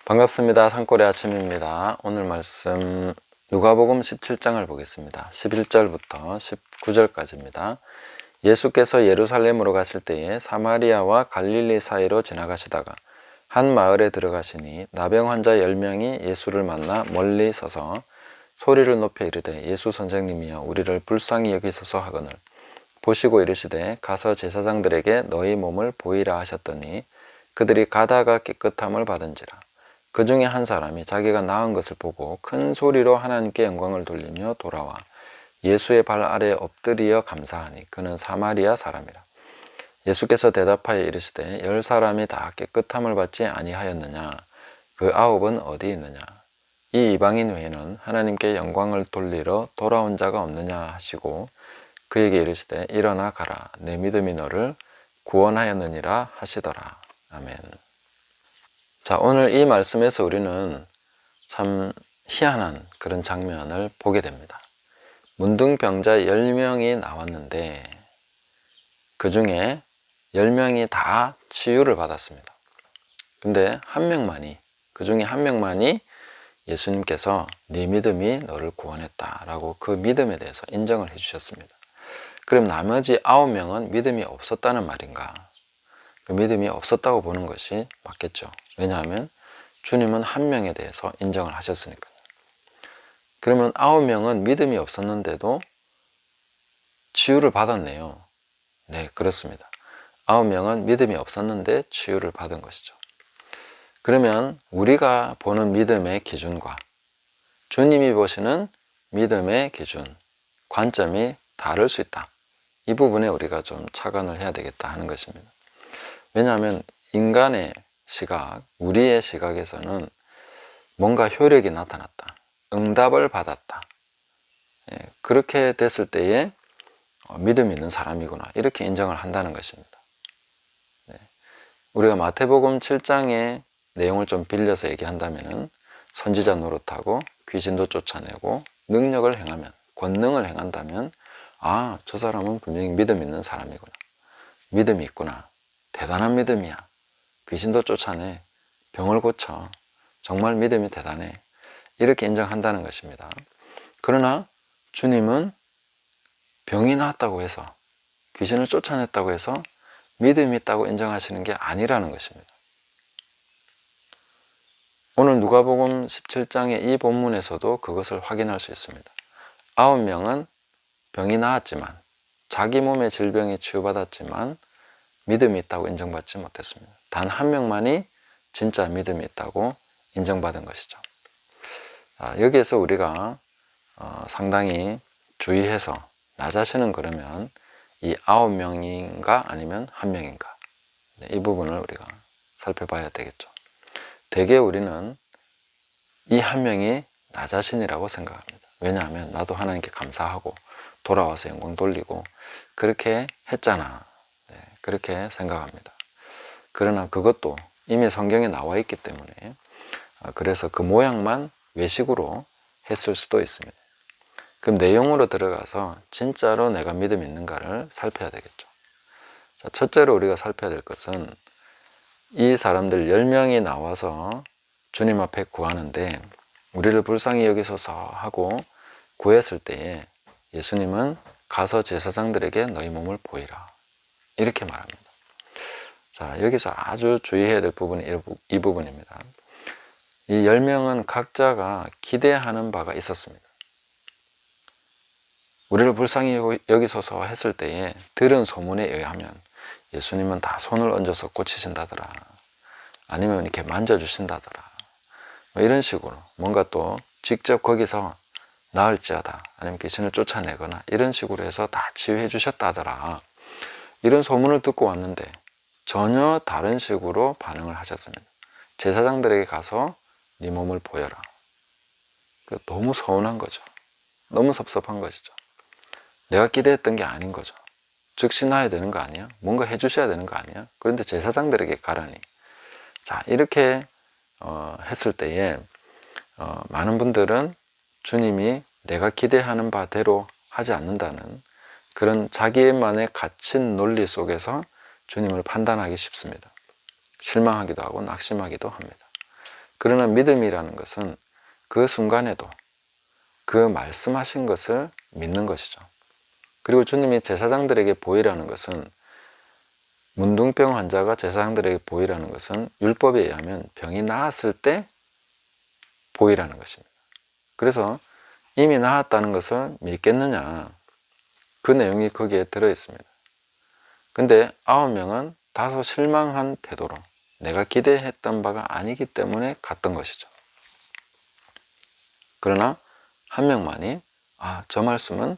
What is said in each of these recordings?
반갑습니다. 산골의 아침입니다. 오늘 말씀 누가복음 17장을 보겠습니다. 11절부터 19절까지입니다. 예수께서 예루살렘으로 가실 때에 사마리아와 갈릴리 사이로 지나가시다가 한 마을에 들어가시니 나병 환자 10명이 예수를 만나 멀리 서서 소리를 높여 이르되 예수 선생님이여 우리를 불쌍히 여기소서 하거늘 보시고 이르시되 가서 제사장들에게 너희 몸을 보이라 하셨더니 그들이 가다가 깨끗함을 받은지라. 그 중에 한 사람이 자기가 나은 것을 보고 큰 소리로 하나님께 영광을 돌리며 돌아와 예수의 발 아래에 엎드리어 감사하니 그는 사마리아 사람이라. 예수께서 대답하여 이르시되 10사람이 다 깨끗함을 받지 아니하였느냐? 그 9은 어디 있느냐? 이 이방인 외에는 하나님께 영광을 돌리러 돌아온 자가 없느냐 하시고 그에게 이르시되 일어나 가라 내 믿음이 너를 구원하였느니라 하시더라. 아멘. 자, 오늘 이 말씀에서 우리는 참 희한한 그런 장면을 보게 됩니다. 문둥병자 10명이 나왔는데 그 중에 10명이 다 치유를 받았습니다. 근데 그 중에 한 명만이 예수님께서 네 믿음이 너를 구원했다라고 그 믿음에 대해서 인정을 해주셨습니다. 그럼 나머지 9명은 믿음이 없었다는 말인가? 그 믿음이 없었다고 보는 것이 맞겠죠. 왜냐하면 주님은 한 명에 대해서 인정을 하셨으니까요. 그러면 9명은 믿음이 없었는데도 치유를 받았네요. 네, 그렇습니다. 9명은 믿음이 없었는데 치유를 받은 것이죠. 그러면 우리가 보는 믿음의 기준과 주님이 보시는 믿음의 기준, 관점이 다를 수 있다. 이 부분에 우리가 좀 착안을 해야 되겠다 하는 것입니다. 왜냐하면 인간의 시각, 우리의 시각에서는 뭔가 효력이 나타났다, 응답을 받았다, 그렇게 됐을 때에 믿음 있는 사람이구나 이렇게 인정을 한다는 것입니다. 우리가 마태복음 7장의 내용을 좀 빌려서 얘기한다면 선지자 노릇하고 귀신도 쫓아내고 능력을 행하면, 권능을 행한다면 아, 저 사람은 분명히 믿음 있는 사람이구나, 믿음이 있구나, 대단한 믿음이야, 귀신도 쫓아내, 병을 고쳐, 정말 믿음이 대단해, 이렇게 인정한다는 것입니다. 그러나 주님은 병이 나았다고 해서, 귀신을 쫓아냈다고 해서 믿음이 있다고 인정하시는 게 아니라는 것입니다. 오늘 누가복음 17장의 이 본문에서도 그것을 확인할 수 있습니다. 9명은 병이 나았지만, 자기 몸의 질병이 치유받았지만 믿음이 있다고 인정받지 못했습니다. 단 한 명만이 진짜 믿음이 있다고 인정받은 것이죠. 여기에서 우리가 상당히 주의해서 나 자신은 그러면 이 9명인가 아니면 1명인가, 이 부분을 우리가 살펴봐야 되겠죠. 대개 우리는 이 1명이 나 자신이라고 생각합니다. 왜냐하면 나도 하나님께 감사하고 돌아와서 영광 돌리고 그렇게 했잖아, 그렇게 생각합니다. 그러나 그것도 이미 성경에 나와 있기 때문에 그래서 그 모양만 외식으로 했을 수도 있습니다. 그럼 내용으로 들어가서 진짜로 내가 믿음 있는가를 살펴야 되겠죠. 자, 첫째로 우리가 살펴야 될 것은 이 사람들 10명이 나와서 주님 앞에 구하는데 우리를 불쌍히 여기소서 하고 구했을 때에 예수님은 가서 제사장들에게 너희 몸을 보이라 이렇게 말합니다. 자, 여기서 아주 주의해야 될 부분이 이 부분입니다. 이 10명은 각자가 기대하는 바가 있었습니다. 우리를 불쌍히 여기소서 했을 때에 들은 소문에 의하면 예수님은 다 손을 얹어서 고치신다더라, 아니면 이렇게 만져주신다더라, 이런 식으로 뭔가 또 직접 거기서 나을지어다, 아니면 귀신을 쫓아내거나 이런 식으로 해서 다 치유해 주셨다더라, 이런 소문을 듣고 왔는데 전혀 다른 식으로 반응을 하셨습니다. 제사장들에게 가서 네 몸을 보여라. 너무 서운한 거죠. 너무 섭섭한 것이죠. 내가 기대했던 게 아닌 거죠. 즉시 나야 되는 거 아니야? 뭔가 해주셔야 되는 거 아니야? 그런데 제사장들에게 가라니. 자, 이렇게 했을 때에 많은 분들은 주님이 내가 기대하는 바대로 하지 않는다는 그런 자기만의 갇힌 논리 속에서 주님을 판단하기 쉽습니다. 실망하기도 하고 낙심하기도 합니다. 그러나 믿음이라는 것은 그 순간에도 그 말씀하신 것을 믿는 것이죠. 그리고 주님이 제사장들에게 보이라는 것은, 문둥병 환자가 제사장들에게 보이라는 것은 율법에 의하면 병이 나았을 때 보이라는 것입니다. 그래서 이미 나았다는 것을 믿겠느냐, 그 내용이 거기에 들어있습니다. 근데 9명은 다소 실망한 태도로 내가 기대했던 바가 아니기 때문에 갔던 것이죠. 그러나 한 명만이 저 말씀은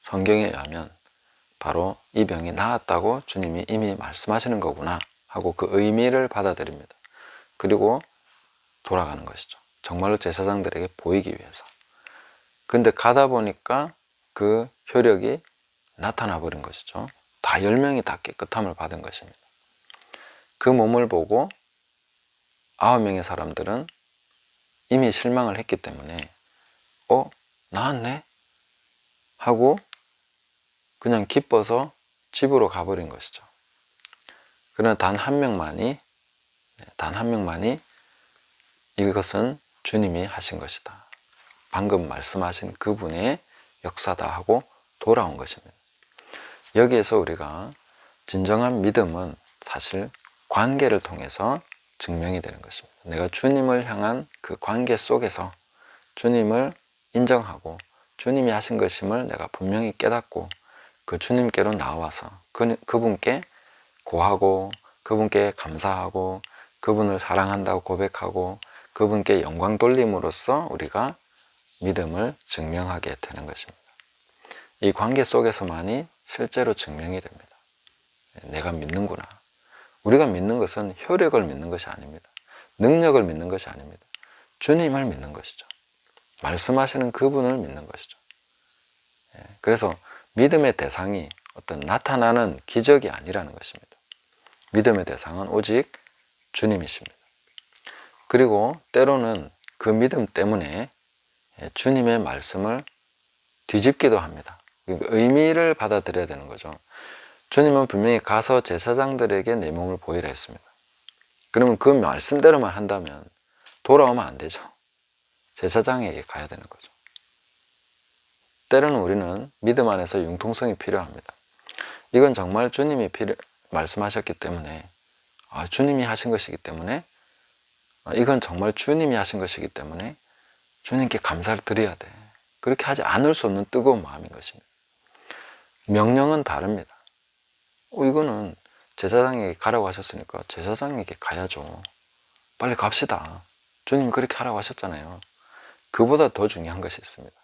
성경에 의하면 바로 이 병이 나았다고 주님이 이미 말씀하시는 거구나 하고 그 의미를 받아들입니다. 그리고 돌아가는 것이죠. 정말로 제사장들에게 보이기 위해서. 근데 가다 보니까 그 효력이 나타나 버린 것이죠. 다 10명이 다 깨끗함을 받은 것입니다. 그 몸을 보고 9명의 사람들은 이미 실망을 했기 때문에 나았네? 하고 그냥 기뻐서 집으로 가버린 것이죠. 그러나 단 한 명만이 이것은 주님이 하신 것이다, 방금 말씀하신 그분의 역사다 하고 돌아온 것입니다. 여기에서 우리가 진정한 믿음은 사실 관계를 통해서 증명이 되는 것입니다. 내가 주님을 향한 그 관계 속에서 주님을 인정하고 주님이 하신 것임을 내가 분명히 깨닫고 그 주님께로 나와서 그분께 고하고 그분께 감사하고 그분을 사랑한다고 고백하고 그분께 영광 돌림으로써 우리가 믿음을 증명하게 되는 것입니다. 이 관계 속에서만이 실제로 증명이 됩니다. 내가 믿는구나. 우리가 믿는 것은 효력을 믿는 것이 아닙니다. 능력을 믿는 것이 아닙니다. 주님을 믿는 것이죠. 말씀하시는 그분을 믿는 것이죠. 그래서 믿음의 대상이 어떤 나타나는 기적이 아니라는 것입니다. 믿음의 대상은 오직 주님이십니다. 그리고 때로는 그 믿음 때문에 주님의 말씀을 뒤집기도 합니다. 의미를 받아들여야 되는 거죠. 주님은 분명히 가서 제사장들에게 내 몸을 보이라 했습니다. 그러면 그 말씀대로만 한다면 돌아오면 안 되죠. 제사장에게 가야 되는 거죠. 때로는 우리는 믿음 안에서 융통성이 필요합니다. 이건 정말 주님이 말씀하셨기 때문에, 주님이 하신 것이기 때문에, 이건 정말 주님이 하신 것이기 때문에 주님께 감사를 드려야 돼. 그렇게 하지 않을 수 없는 뜨거운 마음인 것입니다. 명령은 다릅니다. 이거는 제사장에게 가라고 하셨으니까 제사장에게 가야죠. 빨리 갑시다. 주님 그렇게 하라고 하셨잖아요. 그보다 더 중요한 것이 있습니다.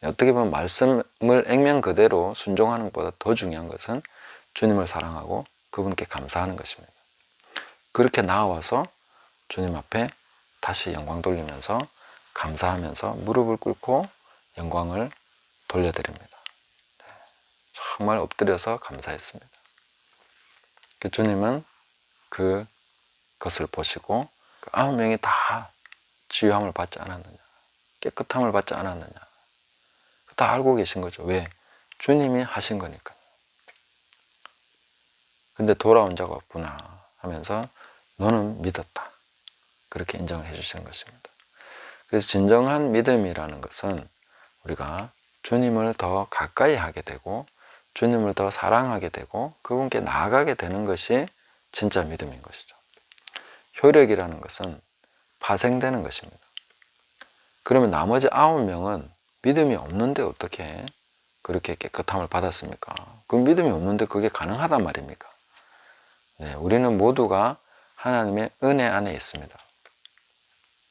어떻게 보면 말씀을 액면 그대로 순종하는 것보다 더 중요한 것은 주님을 사랑하고 그분께 감사하는 것입니다. 그렇게 나와서 주님 앞에 다시 영광 돌리면서 감사하면서 무릎을 꿇고 영광을 돌려드립니다. 정말 엎드려서 감사했습니다. 주님은 그것을 보시고 9명이 다 치유함을 받지 않았느냐, 깨끗함을 받지 않았느냐, 다 알고 계신 거죠. 왜? 주님이 하신 거니까요. 근데 돌아온 자가 없구나 하면서 너는 믿었다, 그렇게 인정을 해주시는 것입니다. 그래서 진정한 믿음이라는 것은 우리가 주님을 더 가까이 하게 되고 주님을 더 사랑하게 되고 그분께 나아가게 되는 것이 진짜 믿음인 것이죠. 효력이라는 것은 파생되는 것입니다. 그러면 나머지 9명은 믿음이 없는데 어떻게 그렇게 깨끗함을 받았습니까? 그 믿음이 없는데 그게 가능하단 말입니까? 네, 우리는 모두가 하나님의 은혜 안에 있습니다.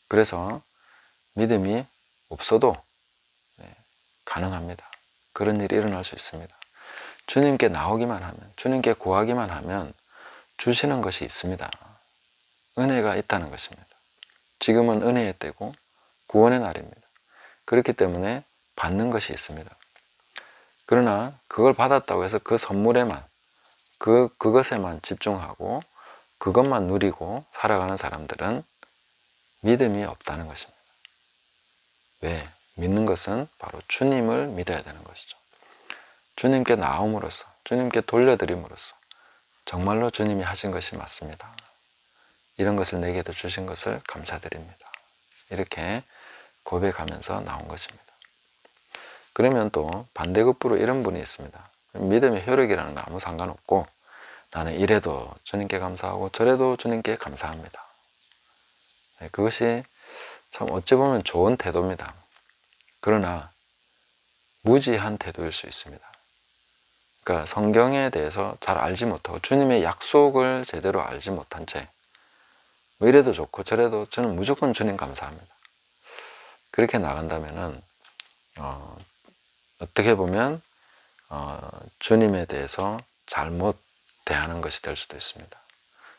그래서 믿음이 없어도 가능합니다. 그런 일이 일어날 수 있습니다. 주님께 나오기만 하면, 주님께 구하기만 하면 주시는 것이 있습니다. 은혜가 있다는 것입니다. 지금은 은혜의 때고 구원의 날입니다. 그렇기 때문에 받는 것이 있습니다. 그러나 그걸 받았다고 해서 그 선물에만, 그것에만 집중하고 그것만 누리고 살아가는 사람들은 믿음이 없다는 것입니다. 왜? 믿는 것은 바로 주님을 믿어야 되는 것이죠. 주님께 나옴으로써, 주님께 돌려드림으로써 정말로 주님이 하신 것이 맞습니다. 이런 것을 내게도 주신 것을 감사드립니다. 이렇게 고백하면서 나온 것입니다. 그러면 또 반대급부로 이런 분이 있습니다. 믿음의 효력이라는 거 아무 상관없고 나는 이래도 주님께 감사하고 저래도 주님께 감사합니다. 그것이 참 어찌 보면 좋은 태도입니다. 그러나 무지한 태도일 수 있습니다. 그러니까 성경에 대해서 잘 알지 못하고 주님의 약속을 제대로 알지 못한 채 이래도 좋고 저래도 저는 무조건 주님 감사합니다. 그렇게 나간다면은 어떻게 보면 주님에 대해서 잘못 대하는 것이 될 수도 있습니다.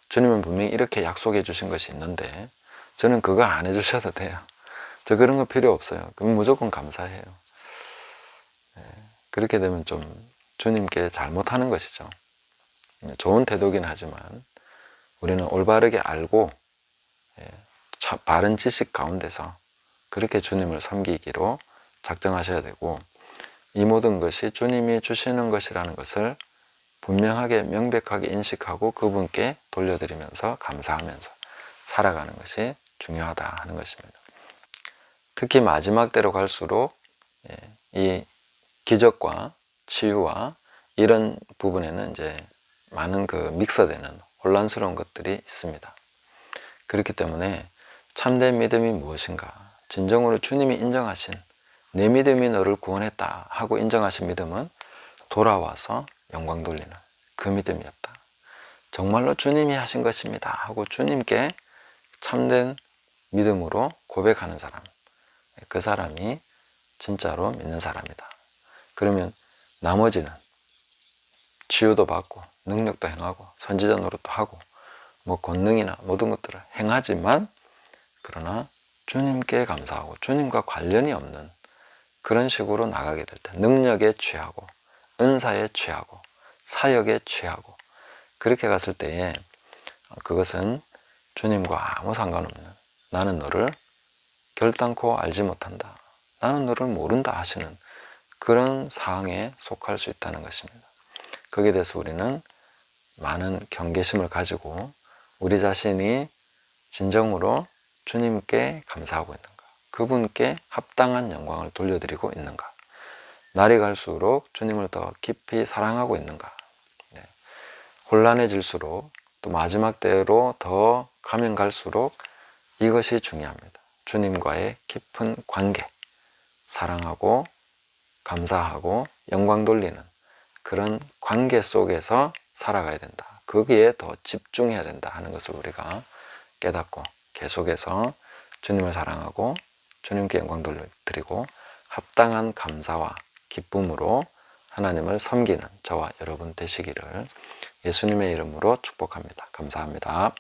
주님은 분명히 이렇게 약속해 주신 것이 있는데 저는 그거 안 해주셔도 돼요. 저 그런 거 필요 없어요. 그럼 무조건 감사해요. 그렇게 되면 좀 주님께 잘못하는 것이죠. 좋은 태도긴 하지만 우리는 올바르게 알고 바른 지식 가운데서 그렇게 주님을 섬기기로 작정하셔야 되고, 이 모든 것이 주님이 주시는 것이라는 것을 분명하게 명백하게 인식하고 그분께 돌려드리면서 감사하면서 살아가는 것이 중요하다 하는 것입니다. 특히 마지막 때로 갈수록 이 기적과 치유와 이런 부분에는 이제 많은 그 믹서되는 혼란스러운 것들이 있습니다. 그렇기 때문에 참된 믿음이 무엇인가, 진정으로 주님이 인정하신 내 믿음이 너를 구원했다 하고 인정하신 믿음은 돌아와서 영광 돌리는 그 믿음이었다. 정말로 주님이 하신 것입니다 하고 주님께 참된 믿음으로 고백하는 사람, 그 사람이 진짜로 믿는 사람이다. 그러면 나머지는 치유도 받고 능력도 행하고 선지자 노릇도 하고 뭐 권능이나 모든 것들을 행하지만, 그러나 주님께 감사하고 주님과 관련이 없는 그런 식으로 나가게 될 때 능력에 취하고 은사에 취하고 사역에 취하고 그렇게 갔을 때에 그것은 주님과 아무 상관없는, 나는 너를 결단코 알지 못한다, 나는 너를 모른다 하시는 그런 상황에 속할 수 있다는 것입니다. 거기에 대해서 우리는 많은 경계심을 가지고 우리 자신이 진정으로 주님께 감사하고 있는가, 그분께 합당한 영광을 돌려드리고 있는가, 날이 갈수록 주님을 더 깊이 사랑하고 있는가, 혼란해질수록 또 마지막 때로 더 가면 갈수록 이것이 중요합니다. 주님과의 깊은 관계, 사랑하고 감사하고 영광 돌리는 그런 관계 속에서 살아가야 된다. 거기에 더 집중해야 된다 하는 것을 우리가 깨닫고 계속해서 주님을 사랑하고 주님께 영광 돌려드리고 합당한 감사와 기쁨으로 하나님을 섬기는 저와 여러분 되시기를 예수님의 이름으로 축복합니다. 감사합니다.